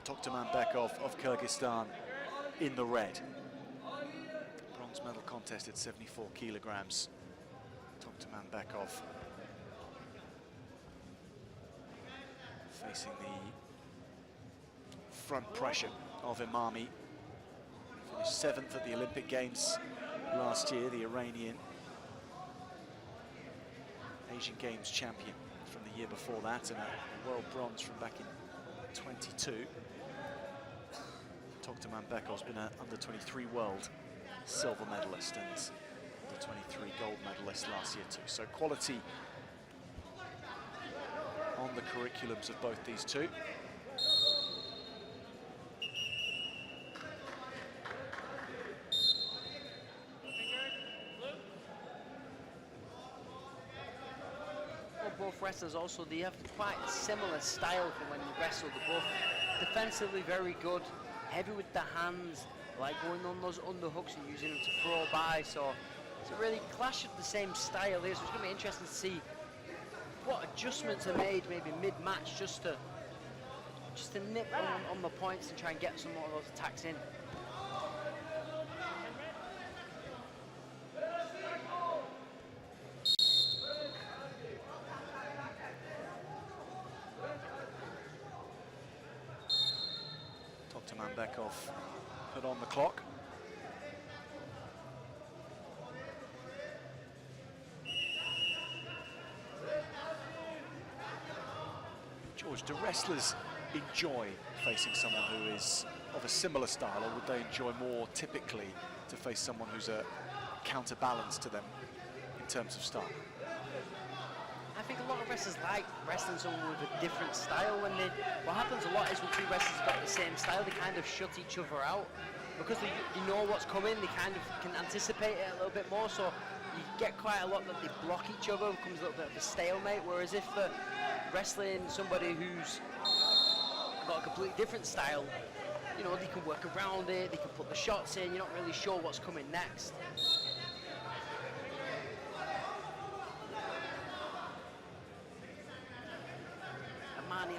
Toktomambekov of Kyrgyzstan in the red. Bronze medal contest at 74 kilograms. Toktomambekov facing the front pressure of Emami. Finished 7th at the Olympic Games last year, the Iranian. Asian Games champion from the year before that, and a world bronze from back in 22. Toktomambekov's been an under-23 world silver medalist and the 23 gold medalist last year too. So quality on the curriculums of both these two. Both wrestlers also, they have quite a similar style from when you wrestle. They're both defensively very good, heavy with the hands, like going on those underhooks and using them to throw by. So it's a really clash of the same style here. So it's going to be interesting to see what adjustments are made maybe mid-match just to nip on the points and try and get some more of those attacks in. Toktomambekov put on the clock. George, do wrestlers enjoy facing someone who is of a similar style, or would they enjoy more typically to face someone who's a counterbalance to them in terms of style? I think a lot of wrestlers like wrestling someone with a different style. What happens a lot is when two wrestlers have got the same style, they kind of shut each other out because they know what's coming. They kind of can anticipate it a little bit more. So you get quite a lot that they block each other. It becomes a little bit of a stalemate. Whereas if they're wrestling somebody who's got a completely different style, you know, they can work around it. They can put the shots in. You're not really sure what's coming next.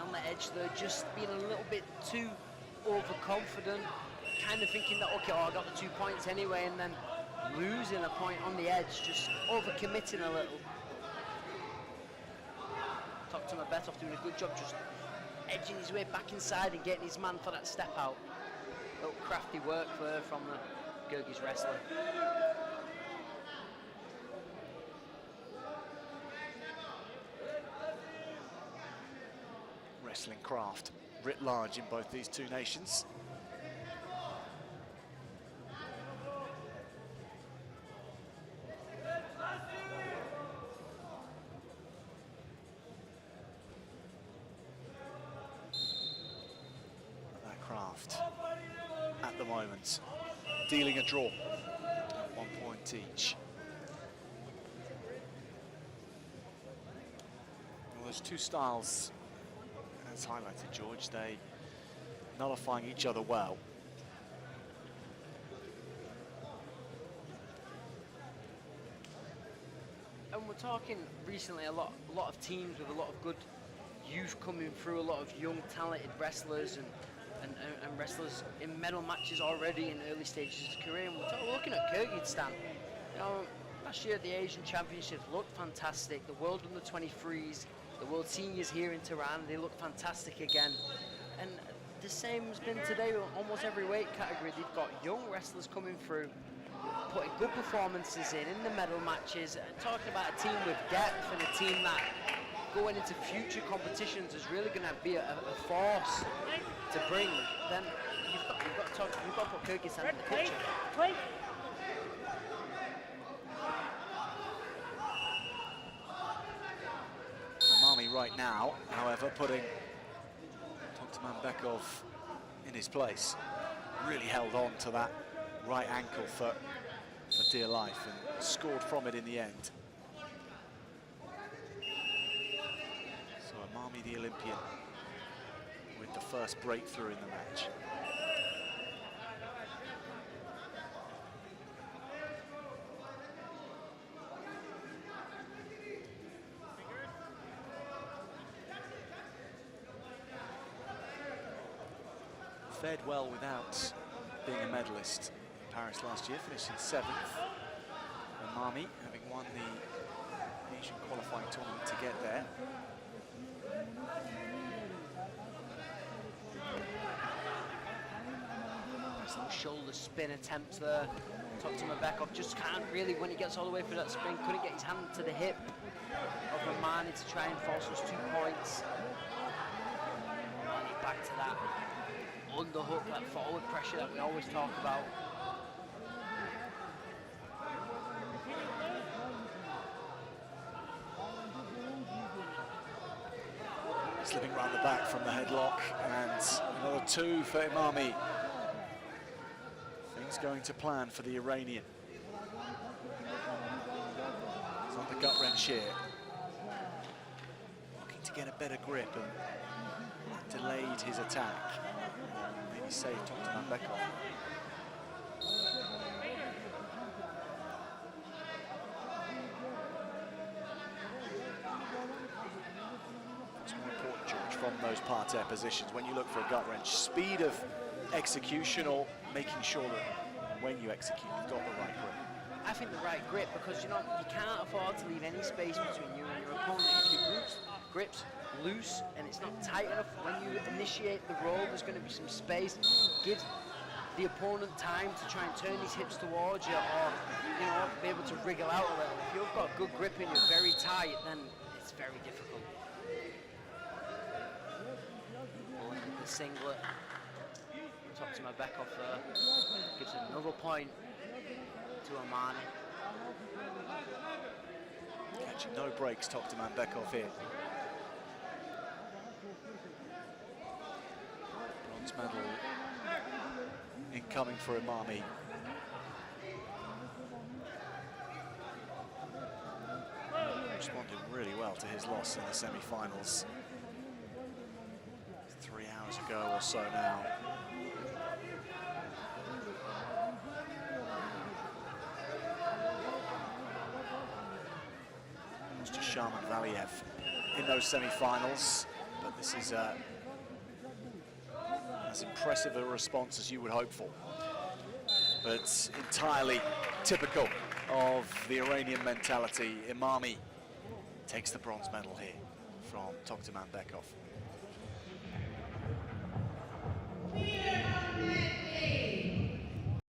On the edge there, just being a little bit too overconfident, kind of thinking that, okay, I got the 2 points anyway, and then losing a point on the edge, just overcommitting a little. Toktomambetov doing a good job just edging his way back inside and getting his man for that step out. Little crafty work there from the Kyrgyz wrestler. Wrestling craft writ large in both these two nations. That craft at the moment dealing a draw at 1 point each. Well, there's two styles. As highlighted, George, they nullifying each other well. And we're talking recently a lot of teams with a lot of good youth coming through, a lot of young talented wrestlers and wrestlers in medal matches already in early stages of career. And we're looking at Kyrgyzstan. You know, last year at the Asian Championships looked fantastic. The World Under-23s, the World Seniors here in Tehran, they look fantastic again. And the same has been today with almost every weight category. They've got young wrestlers coming through, putting good performances in the medal matches, and talking about a team with depth and a team that going into future competitions is really going to be a force to bring. Then you've got to put Kyrgyzstan in the picture. Emami right now, however, putting Toktomambekov in his place. Really held on to that right ankle for dear life and scored from it in the end. So Emami, the Olympian, with the first breakthrough in the match. fared well without being a medalist in Paris last year, finishing 7th. Emami, having won the Asian qualifying tournament to get there. Nice little shoulder spin attempt there. TOKTOMAMBETOV just can't really, when he gets all the way through that spin, couldn't get his hand to the hip of Emami to try and force those 2 points. Emami back to that underhook, that forward pressure that we always talk about. Slipping round the back from the headlock, and another 2 for Emami. Things going to plan for the Iranian. He's on the gut wrench here. Looking to get a better grip and delayed his attack. Maybe save TOKTOMAMBETOV. From those parterre positions, when you look for a gut wrench, speed of execution or making sure that when you execute, you've got the right grip? I think the right grip, because you can't afford to leave any space between you and your opponent. If your grip's loose and it's not tight enough, when you initiate the roll, there's going to be some space. Give the opponent time to try and turn his hips towards you, or be able to wriggle out a little. If you've got good grip and you're very tight, then it's very difficult. The singlet, TOKTOMAMBETOV gives another point to Emami. Catching no breaks, TOKTOMAMBETOV here. Bronze medal incoming for Emami. Responded really well to his loss in the semi-finals. 3 hours ago or so now. Lost to Shaman Valiev in those semi-finals, but this is as impressive a response as you would hope for. But entirely typical of the Iranian mentality. Emami takes the bronze medal here from TOKTOMAMBETOV.